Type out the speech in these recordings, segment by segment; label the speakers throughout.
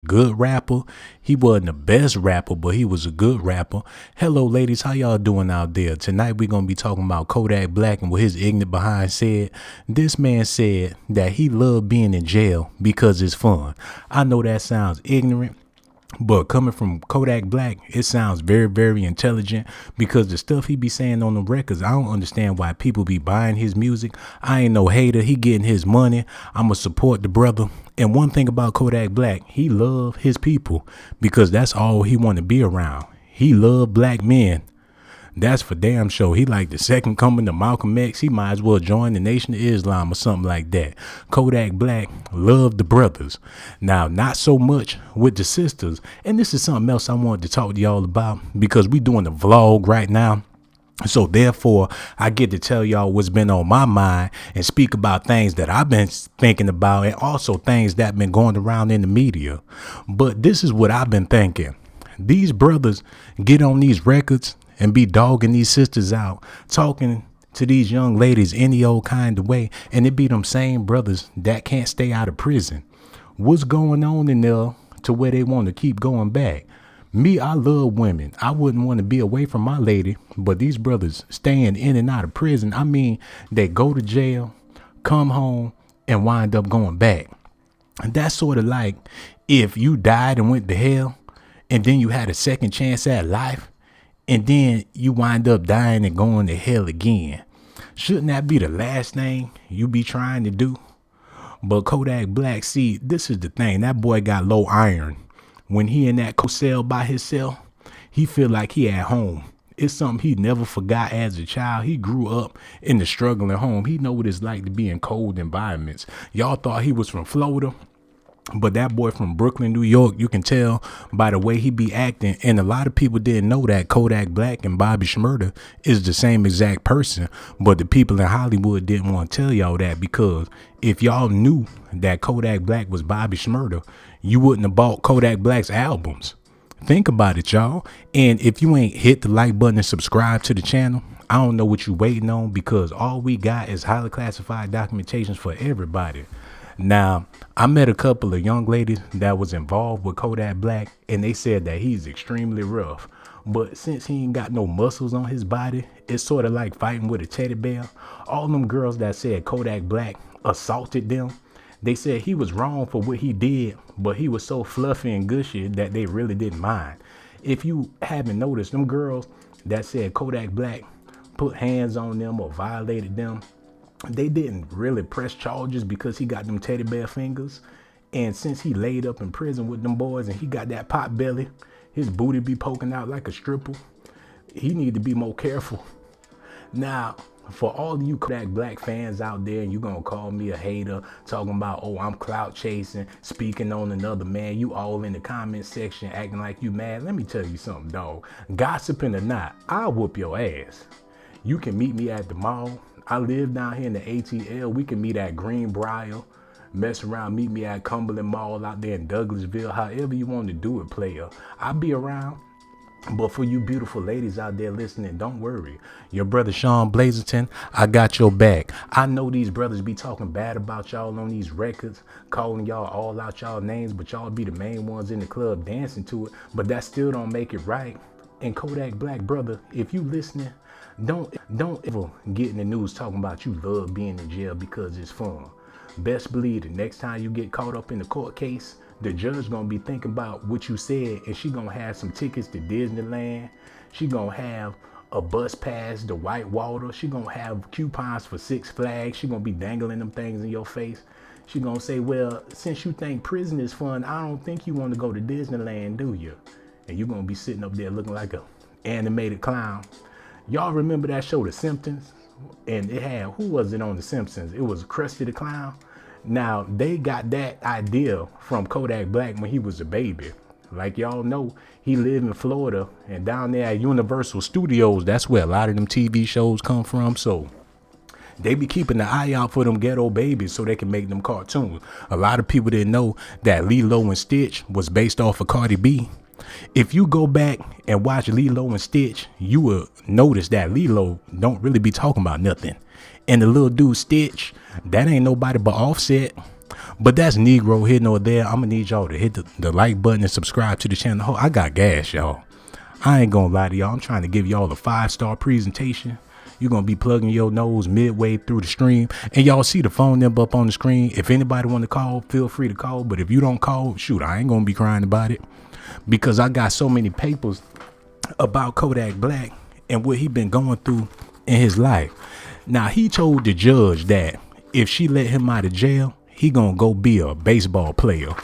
Speaker 1: good rapper. He wasn't the best rapper, but he was a good rapper. Hello, ladies. How y'all doing out there? Tonight we're gonna be talking about Kodak Black and what his ignorant behind said. This man said that he loved being in jail because it's fun. I know that sounds ignorant. But coming from Kodak Black, it sounds very, very intelligent because the stuff he be saying on the records, I don't understand why people be buying his music. I ain't no hater. He getting his money. I'ma support the brother. And one thing about Kodak Black, he love his people because that's all he want to be around. He love black men. That's for damn sure. He like the second coming to Malcolm X. He might as well join the Nation of Islam or something like that. Kodak Black loved the brothers. Now, not so much with the sisters. And this is something else I wanted to talk to y'all about because we doing a vlog right now. So therefore, I get to tell y'all what's been on my mind and speak about things that I've been thinking about and also things that been going around in the media. But this is what I've been thinking. These brothers get on these records and be dogging these sisters out, talking to these young ladies any old kind of way, and it be them same brothers that can't stay out of prison. What's going on in there to where they want to keep going back? Me, I love women. I wouldn't want to be away from my lady, but these brothers staying in and out of prison, I mean, they go to jail, come home, and wind up going back. And that's sort of like if you died and went to hell, and then you had a second chance at life, and then you wind up dying and going to hell again. Shouldn't that be the last thing you be trying to do? But Kodak Black, see, this is the thing. That boy got low iron. When he in that cell by himself, he feel like he at home. It's something he never forgot as a child. He grew up in the struggling home. He know what it's like to be in cold environments. Y'all thought he was from Florida. But that boy from Brooklyn, New York, you can tell by the way he be acting. And a lot of people didn't know that Kodak Black and Bobby Shmurda is the same exact person. But the people in Hollywood didn't want to tell y'all that because if y'all knew that Kodak Black was Bobby Shmurda, you wouldn't have bought Kodak Black's albums. Think about it, y'all. And if you ain't hit the like button and subscribe to the channel, I don't know what you waiting on because all we got is highly classified documentations for everybody. Now, I met a couple of young ladies that was involved with Kodak Black, and they said that he's extremely rough. But since he ain't got no muscles on his body, it's sort of like fighting with a teddy bear. All them girls that said Kodak Black assaulted them, they said he was wrong for what he did, but he was so fluffy and gushy that they really didn't mind. If you haven't noticed, them girls that said Kodak Black put hands on them or violated them, they didn't really press charges because he got them teddy bear fingers. And since he laid up in prison with them boys and he got that pot belly, his booty be poking out like a stripper. He need to be more careful. Now, for all of you Kodak Black fans out there, and you gonna call me a hater, talking about, oh, I'm clout chasing, speaking on another man, you all in the comment section acting like you mad. Let me tell you something, dog. Gossiping or not, I'll whoop your ass. You can meet me at the mall. I live down here in the ATL. We can meet at Greenbrier, mess around, meet me at Cumberland Mall out there in Douglasville. However you want to do it, player. I'll be around. But for you beautiful ladies out there listening, don't worry. Your brother Shawn Blazington, I got your back. I know these brothers be talking bad about y'all on these records, calling y'all all out y'all names, but y'all be the main ones in the club dancing to it. But that still don't make it right. And Kodak Black, brother, if you listening, don't ever get in the news talking about you love being in jail because it's fun. Best believe the next time you get caught up in the court case, the judge gonna be thinking about what you said, and she gonna have some tickets to Disneyland. She gonna have a bus pass to Whitewater. She gonna have coupons for Six Flags. She gonna be dangling them things in your face. She gonna say, well, since you think prison is fun, I don't think you want to go to Disneyland, do you? And you gonna be sitting up there looking like a animated clown. Y'all remember that show, The Simpsons? And it had, who was it on The Simpsons? It was Krusty the Clown. Now, they got that idea from Kodak Black when he was a baby. Like y'all know, he lived in Florida, and down there at Universal Studios, that's where a lot of them TV shows come from. So they be keeping an eye out for them ghetto babies so they can make them cartoons. A lot of people didn't know that Lilo and Stitch was based off of Cardi B. If you go back and watch Lilo and Stitch, you will notice that Lilo don't really be talking about nothing. And the little dude Stitch, that ain't nobody but Offset. But that's Negro here nor there. I'm gonna need y'all to hit the like button and subscribe to the channel. I got gas, y'all. I ain't gonna lie to y'all. I'm trying to give y'all a 5-star presentation. You're gonna be plugging your nose midway through the stream, and y'all see the phone number up on the screen. If anybody want to call, feel free to call. But if you don't call, shoot, I ain't gonna be crying about it, because I got so many papers about Kodak Black and what he been going through in his life. Now, he told the judge that if she let him out of jail, he gonna go be a baseball player.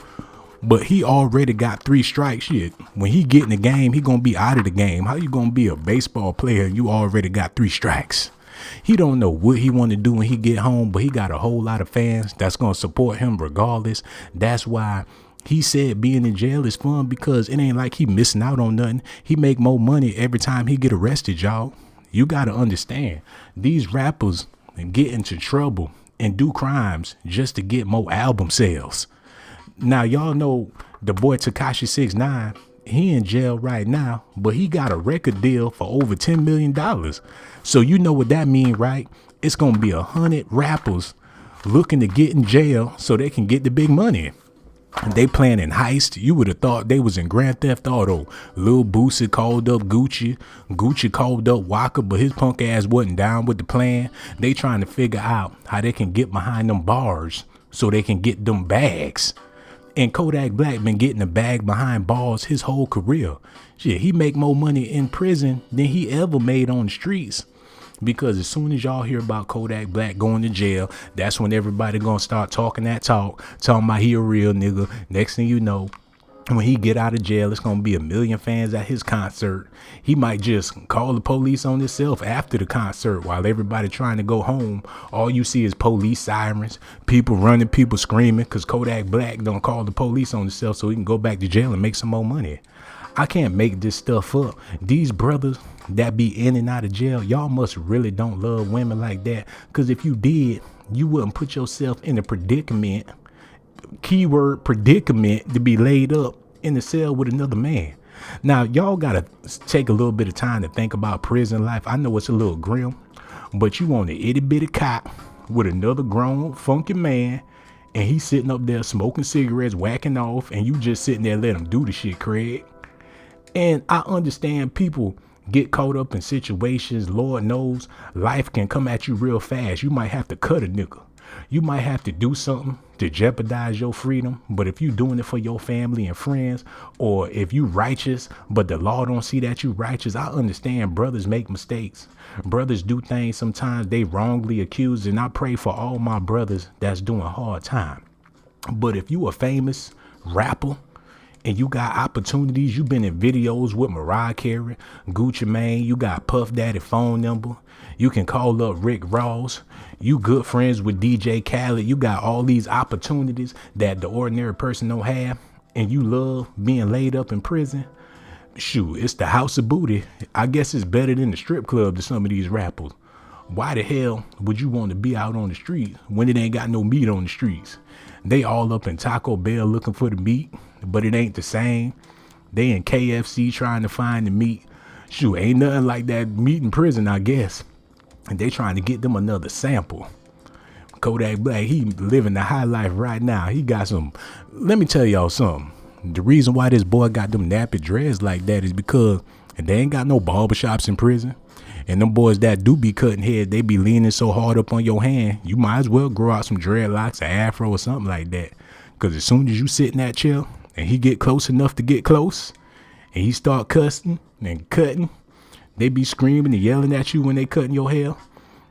Speaker 1: But he already got 3 strikes. Shit, when he get in the game, he gonna be out of the game. How you gonna be a baseball player and you already got 3 strikes? He don't know what he want to do when he get home, but he got a whole lot of fans that's gonna support him regardless. That's why he said being in jail is fun, because it ain't like he missing out on nothing. He make more money every time he get arrested, y'all. You gotta understand, these rappers get into trouble and do crimes just to get more album sales. Now, y'all know the boy Tekashi 6ix9ine, he in jail right now, but he got a record deal for over $10 million. So you know what that mean, right? It's going to be 100 rappers looking to get in jail so they can get the big money. They planning heist. You would have thought they was in Grand Theft Auto. Lil Boosie called up Gucci. Gucci called up Waka, but his punk ass wasn't down with the plan. They trying to figure out how they can get behind them bars so they can get them bags. And Kodak Black been getting a bag behind bars his whole career. Shit, he make more money in prison than he ever made on the streets. Because as soon as y'all hear about Kodak Black going to jail, that's when everybody gonna start talking that talk, talking about he a real nigga. Next thing you know, when he get out of jail, it's gonna be 1 million fans at his concert. He might just call the police on himself after the concert while everybody trying to go home. All you see is police sirens, people running, people screaming, because Kodak Black don't call the police on himself so he can go back to jail and make some more money. I can't make this stuff up. These brothers that be in and out of jail, y'all must really don't love women like that, because if you did, you wouldn't put yourself in a predicament, keyword predicament, to be laid up in the cell with another man. Now, y'all gotta take a little bit of time to think about prison life. I know it's a little grim, but you on the itty bitty cot with another grown funky man, and he's sitting up there smoking cigarettes, whacking off, and you just sitting there let him do the shit, Craig. And I understand people get caught up in situations. Lord knows life can come at you real fast. You might have to cut a nigga. You might have to do something to jeopardize your freedom. But if you doing it for your family and friends, or if you righteous, but the law don't see that you righteous, I understand brothers make mistakes. Brothers do things sometimes they wrongly accused. And I pray for all my brothers that's doing hard time. But if you a famous rapper, and you got opportunities, you been in videos with Mariah Carey, Gucci Mane, you got Puff Daddy phone number, you can call up Rick Ross, you good friends with DJ Khaled, you got all these opportunities that the ordinary person don't have, and you love being laid up in prison. Shoot, it's the house of booty. I guess it's better than the strip club to some of these rappers. Why the hell would you want to be out on the streets when it ain't got no meat on the streets? They all up in Taco Bell looking for the meat, but it ain't the same. They in KFC trying to find the meat. Shoot, ain't nothing like that meat in prison, I guess. And they trying to get them another sample. Kodak Black, he living the high life right now. He got some, let me tell y'all something. The reason why this boy got them nappy dreads like that is because they ain't got no barbershops in prison. And them boys that do be cutting head, they be leaning so hard up on your hand, you might as well grow out some dreadlocks, an afro or something like that. Because as soon as you sit in that chair and he get close enough to get close and he start cussing and cutting, they be screaming and yelling at you when they cutting your hair.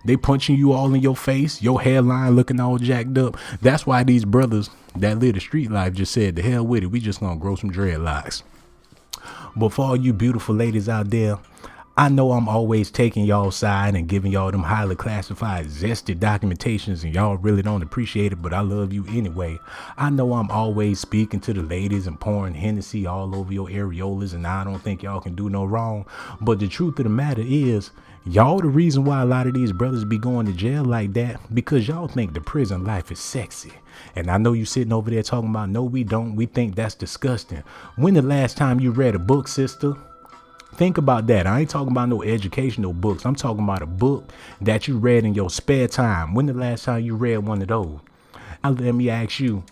Speaker 1: They punching you all in your face, your hairline looking all jacked up. That's why these brothers that live the street life just said, the hell with it, we just gonna grow some dreadlocks. But for all you beautiful ladies out there, I know I'm always taking y'all side and giving y'all them highly classified, zesty documentations, and y'all really don't appreciate it, but I love you anyway. I know I'm always speaking to the ladies and pouring Hennessy all over your areolas, and I don't think y'all can do no wrong. But the truth of the matter is, y'all the reason why a lot of these brothers be going to jail like that, because y'all think the prison life is sexy. And I know you sitting over there talking about, no, we don't. We think that's disgusting. When the last time you read a book, sister? Think about that. I ain't talking about no educational books. I'm talking about a book that you read in your spare time. When the last time you read one of those? Now let me ask you,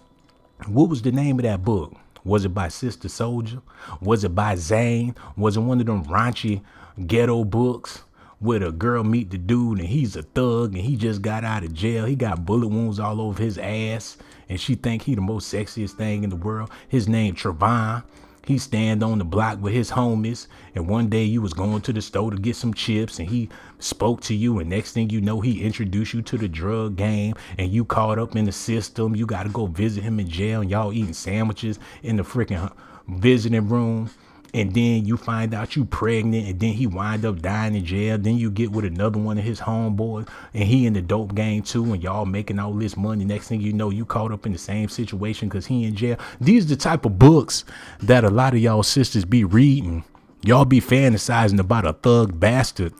Speaker 1: what was the name of that book? Was it by Sister Soldier? Was it by Zane? Was it one of them raunchy ghetto books where the girl meet the dude and he's a thug and he just got out of jail? He got bullet wounds all over his ass and she think he the most sexiest thing in the world. His name Trevon. He stand on the block with his homies, and one day you was going to the store to get some chips and he spoke to you, and next thing you know, he introduced you to the drug game and you caught up in the system. You got to go visit him in jail and y'all eating sandwiches in the freaking visiting room. And then you find out you pregnant, and then he wind up dying in jail. Then you get with another one of his homeboys and he in the dope game too, and y'all making all this money. Next thing you know, you caught up in the same situation because he in jail. These are the type of books that a lot of y'all sisters be reading. Y'all be fantasizing about a thug bastard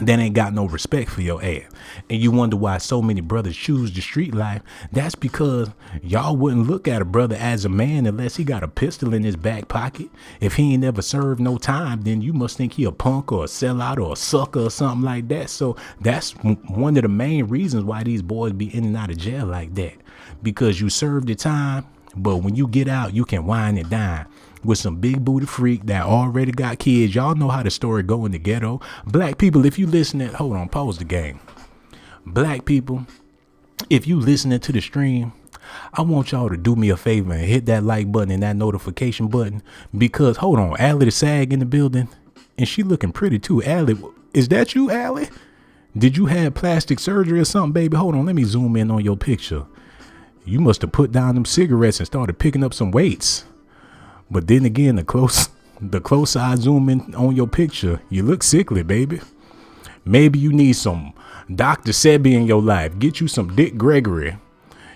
Speaker 1: that ain't got no respect for your ass. And you wonder why so many brothers choose the street life. That's because y'all wouldn't look at a brother as a man unless he got a pistol in his back pocket. If he ain't never served no time, then you must think he a punk or a sellout or a sucker or something like that. So that's one of the main reasons why these boys be in and out of jail like that, because you served the time, but when you get out, you can wine and dine with some big booty freak that already got kids. Y'all know how the story go in the ghetto. Black people, if you listening, hold on, pause the game. Black people, if you listening to the stream, I want y'all to do me a favor and hit that like button and that notification button, because hold on, Allie the Sag in the building, and she looking pretty too. Allie, is that you, Allie? Did you have plastic surgery or something, baby? Hold on, let me zoom in on your picture. You must have put down them cigarettes and started picking up some weights. But then again, the close I zoom in on your picture, you look sickly, baby. Maybe you need some Dr. Sebi in your life. Get you some Dick Gregory.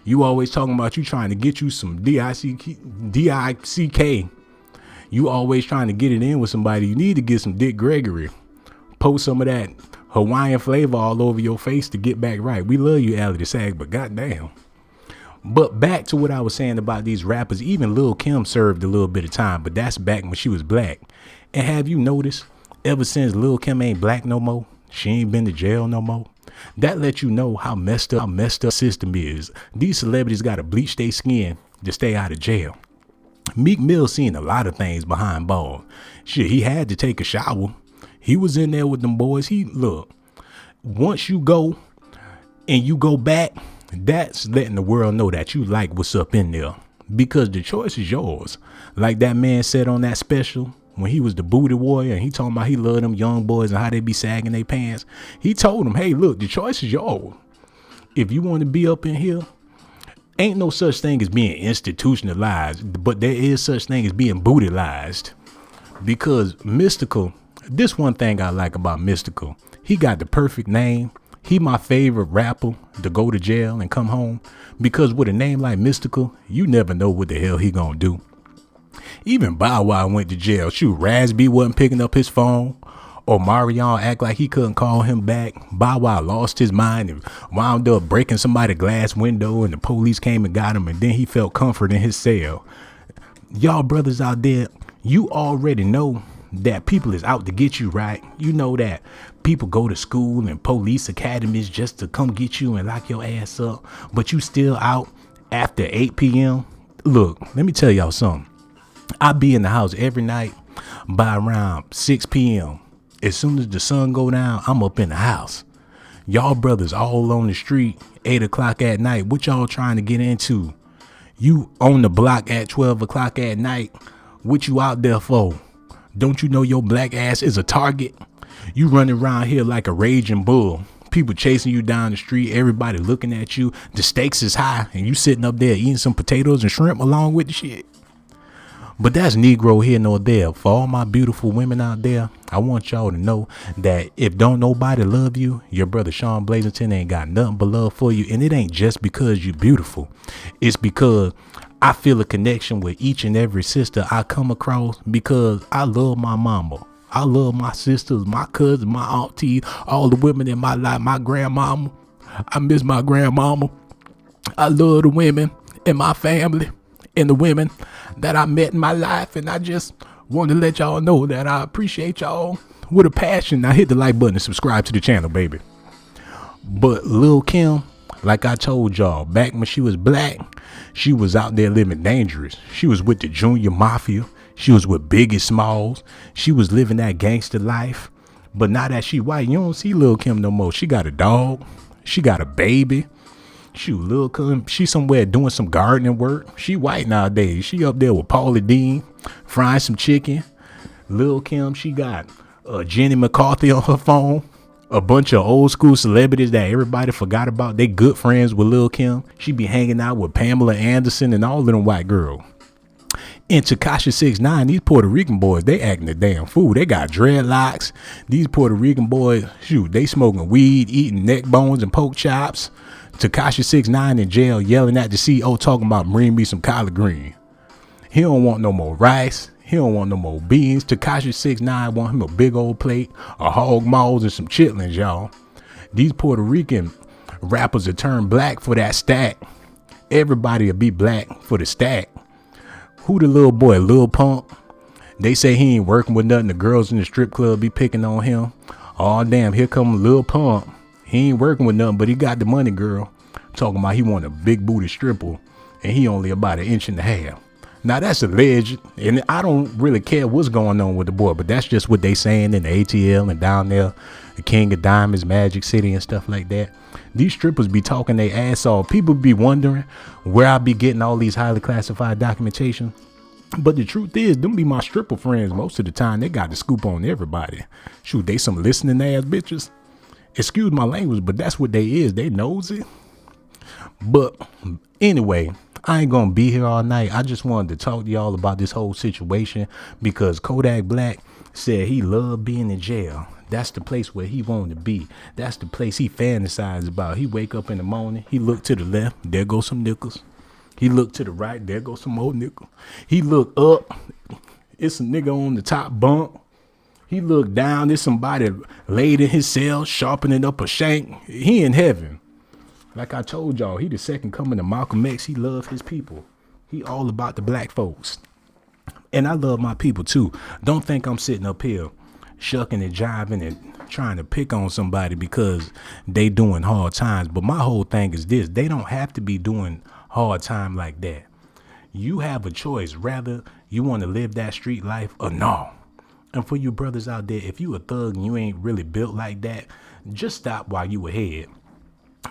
Speaker 1: You always talking about you trying to get you some D-I-C-K. You always trying to get it in with somebody. You need to get some Dick Gregory. Post some of that Hawaiian flavor all over your face to get back right. We love you, Allie the Sag, but goddamn. But back to what I was saying about these rappers. Even Lil' Kim served a little bit of time, but that's back when she was black. And have you noticed, ever since Lil' Kim ain't black no more, she ain't been to jail no more. That lets you know how messed up system is. These celebrities got to bleach their skin to stay out of jail. Meek Mill seen a lot of things behind bars. Shit, he had to take a shower. He was in there with them boys. Look, once you go and you go back, that's letting the world know that you like what's up in there, because the choice is yours. Like that man said on that special when he was the booty warrior and he talking about he loved them young boys and how they be sagging their pants. He told them, hey, look, the choice is yours. If you want to be up in here, ain't no such thing as being institutionalized, but there is such thing as being bootylized. Because Mystical, this one thing I like about Mystical, he got the perfect name. He my favorite rapper to go to jail and come home, because with a name like Mystical, you never know what the hell he gonna do. Even Bow Wow went to jail. Shoot, Razby wasn't picking up his phone, or Marion act like he couldn't call him back. Bow Wow lost his mind and wound up breaking somebody's glass window, and the police came and got him, and then he felt comfort in his cell. Y'all brothers out there, you already know that people is out to get you, right? You know that people go to school and police academies just to come get you and lock your ass up, but you still out after 8 p.m. Look, let me tell y'all something. I be in the house every night by around 6 p.m. As soon as the sun go down, I'm up in the house. Y'all brothers all on the street, 8 o'clock at night. What y'all trying to get into? You on the block at 12 o'clock at night. What you out there for? Don't you know your black ass is a target? You running around here like a raging bull. People chasing you down the street. Everybody looking at you. The stakes is high. And you sitting up there eating some potatoes and shrimp along with the shit. But that's Negro here nor there. For all my beautiful women out there, I want y'all to know that if don't nobody love you, your brother Shawn Blazington ain't got nothing but love for you. And it ain't just because you're beautiful. It's because I feel a connection with each and every sister I come across, because I love my mama. I love my sisters, my cousins, my aunties, all the women in my life, my grandmama. I miss my grandmama. I love the women in my family and the women that I met in my life. And I just want to let y'all know that I appreciate y'all with a passion. Now hit the like button and subscribe to the channel, baby. But Lil' Kim, Like I told y'all, back when she was black, she was out there living dangerous. She was with the Junior Mafia. She was with Biggie Smalls. She was living that gangster life. But now that she white, you don't see Lil' Kim no more. She got a dog. She got a baby. Shoot, Lil' Kim, she somewhere doing some gardening work. She white nowadays. She up there with Pauly Dean, frying some chicken. Lil' Kim, she got Jenny McCarthy on her phone. A bunch of old school celebrities that everybody forgot about. They good friends with Lil' Kim. She be hanging out with Pamela Anderson and all of them white girls. And Tekashi 6ix9ine, these Puerto Rican boys, they acting a damn fool. They got dreadlocks. These Puerto Rican boys, shoot, they smoking weed, eating neck bones and pork chops. Tekashi 6ix9ine in jail yelling at the CEO talking about bring me some collard green. He don't want no more rice. He don't want no more beans. Tekashi 6ix9ine want him a big old plate of hog maws and some chitlins, y'all. These Puerto Rican rappers are turned black for that stack. Everybody will be black for the stack. Who the little boy, Lil Pump? They say he ain't working with nothing. The girls in the strip club be picking on him. Oh, damn, here come Lil Pump. He ain't working with nothing, but he got the money, girl. Talking about he want a big booty stripper, and he only about 1.5 inches. Now, that's alleged, and I don't really care what's going on with the boy, but that's just what they saying in the ATL and down there, the King of Diamonds, Magic City, and stuff like that. These strippers be talking their ass off. People be wondering where I be getting all these highly classified documentation. But the truth is, them be my stripper friends. Most of the time, they got the scoop on everybody. Shoot, they some listening ass bitches. Excuse my language, but that's what they is. They knows it. But anyway, I ain't gonna be here all night. I just wanted to talk to y'all about this whole situation because Kodak Black said he loved being in jail. That's the place where he wanted to be. That's the place he fantasized about. He wake up in the morning, he look to the left, there goes some nickels. He look to the right, there goes some more nickel. He look up, it's a nigga on the top bunk. He look down, there's somebody laid in his cell, sharpening up a shank. He in heaven. Like I told y'all, he the second coming of Malcolm X. He love his people. He all about the black folks. And I love my people too. Don't think I'm sitting up here shucking and jiving and trying to pick on somebody because they doing hard times. But my whole thing is this. They don't have to be doing hard time like that. You have a choice. Rather, you want to live that street life or no. And for you brothers out there, if you a thug and you ain't really built like that, just stop while you ahead.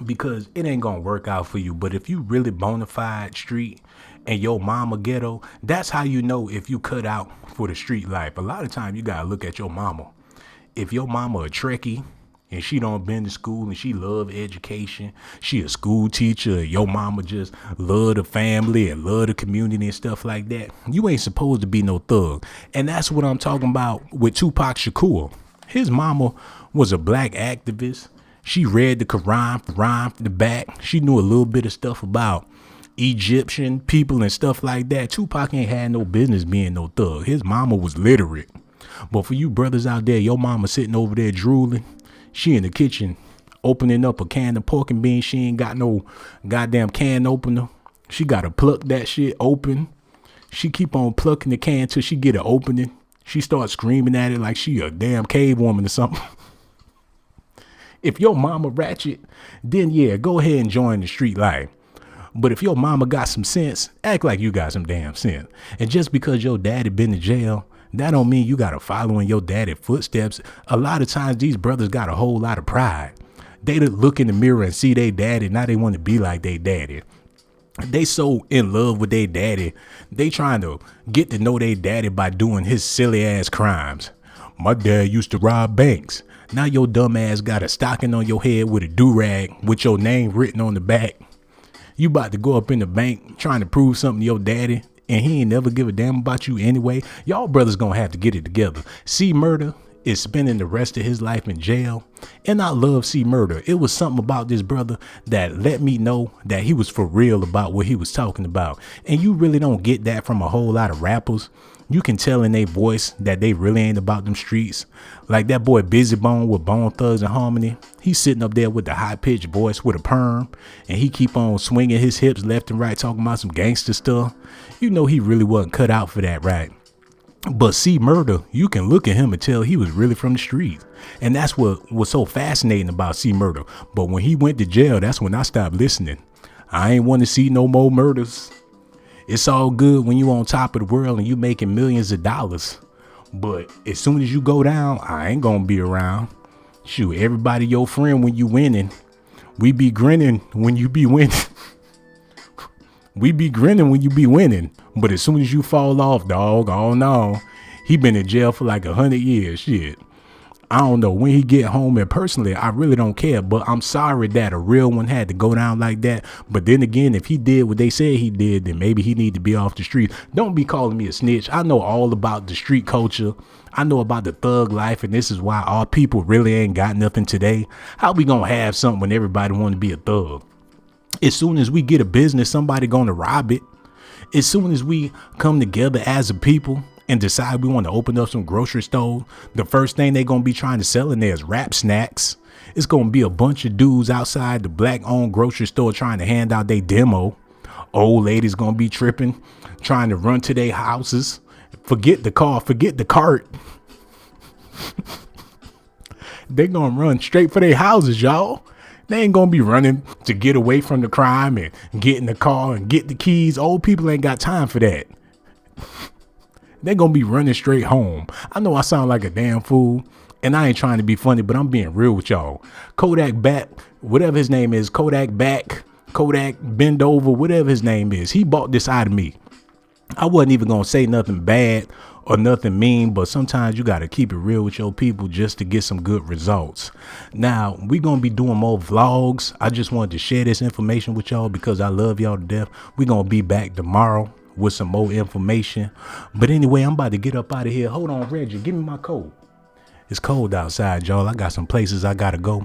Speaker 1: Because it ain't gonna work out for you. But if you really bona fide street and your mama ghetto, that's how you know if you cut out for the street life. A lot of times you gotta look at your mama. If your mama a Trekkie and she don't been to school and she love education, she a school teacher, your mama just love the family and love the community and stuff like that, you ain't supposed to be no thug. And that's what I'm talking about with Tupac Shakur. His mama was a black activist. She read the Quran from the back. She knew a little bit of stuff about Egyptian people and stuff like that. Tupac ain't had no business being no thug. His mama was literate. But for you brothers out there, your mama sitting over there drooling. She in the kitchen opening up a can of pork and beans. She ain't got no goddamn can opener. She got to pluck that shit open. She keep on plucking the can till she get it opening. She starts screaming at it like she a damn cave woman or something. If your mama ratchet, then yeah, go ahead and join the street life. But if your mama got some sense, act like you got some damn sense. And just because your daddy been in jail, that don't mean you gotta follow in your daddy's footsteps. A lot of times these brothers got a whole lot of pride. They look in the mirror and see their daddy, now they want to be like their daddy. They so in love with their daddy, they trying to get to know their daddy by doing his silly ass crimes. My dad used to rob banks. Now your dumb ass got a stocking on your head with a do-rag with your name written on the back. You about to go up in the bank trying to prove something to your daddy, and he ain't never give a damn about you anyway. Y'all brothers gonna have to get it together. C Murder is spending the rest of his life in jail, and I love C Murder. It was something about this brother that let me know that he was for real about what he was talking about. And you really don't get that from a whole lot of rappers. You can tell in their voice that they really ain't about them streets. Like that boy Busy Bone with Bone Thugs and Harmony. He's sitting up there with the high-pitched voice with a perm, and he keep on swinging his hips left and right talking about some gangster stuff. You know he really wasn't cut out for that, right? But see, Murder, you can look at him and tell he was really from the streets. And that's what was so fascinating about C Murder. But when he went to jail, that's when I stopped listening. I ain't want to see no more murders. It's all good when you on top of the world and you making millions of dollars. But as soon as you go down, I ain't gonna be around. Shoot, everybody your friend when you winning. We be grinning when you be winning. We be grinning when you be winning. But as soon as you fall off, dog, oh no. He been in jail for like 100 years. Shit. I don't know when he get home, and personally, I really don't care, but I'm sorry that a real one had to go down like that. But then again, if he did what they said he did, then maybe he need to be off the street. Don't be calling me a snitch. I know all about the street culture. I know about the thug life, and this is why our people really ain't got nothing today. How we gonna have something when everybody want to be a thug? As soon as we get a business, somebody gonna rob it. As soon as we come together as a people and decide we want to open up some grocery store, the first thing they're going to be trying to sell in there is rap snacks. It's going to be a bunch of dudes outside the black-owned grocery store trying to hand out their demo. Old ladies going to be tripping, trying to run to their houses. Forget the car, forget the cart. They're going to run straight for their houses, y'all. They ain't going to be running to get away from the crime and get in the car and get the keys. Old people ain't got time for that. They're going to be running straight home. I know I sound like a damn fool, and I ain't trying to be funny, but I'm being real with y'all. Kodak Black, whatever his name is, Kodak Black, Kodak Bend Over, whatever his name is, he bought this out of me. I wasn't even going to say nothing bad or nothing mean, but sometimes you got to keep it real with your people just to get some good results. Now, we're going to be doing more vlogs. I just wanted to share this information with y'all because I love y'all to death. We're going to be back tomorrow with some more information. But anyway, I'm about to get up out of here. Hold on, Reggie, give me my coat. It's cold outside, y'all. I got some places I gotta go.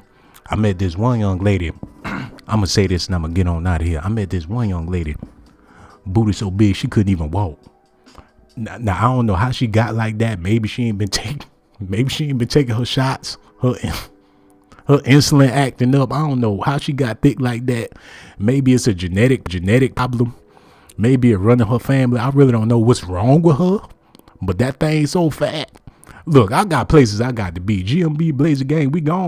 Speaker 1: I met this one young lady. I'm gonna say this and I'm gonna get on out of here. I met this one young lady. Booty so big she couldn't even walk. Now I don't know how she got like that. Maybe she ain't been taking her shots. Her insulin acting up. I don't know how she got thick like that. Maybe it's a genetic problem. Maybe it running her family. I really don't know what's wrong with her, but that thing's so fat. Look, I got places I got to be. GMB Blazer Gang, we gone.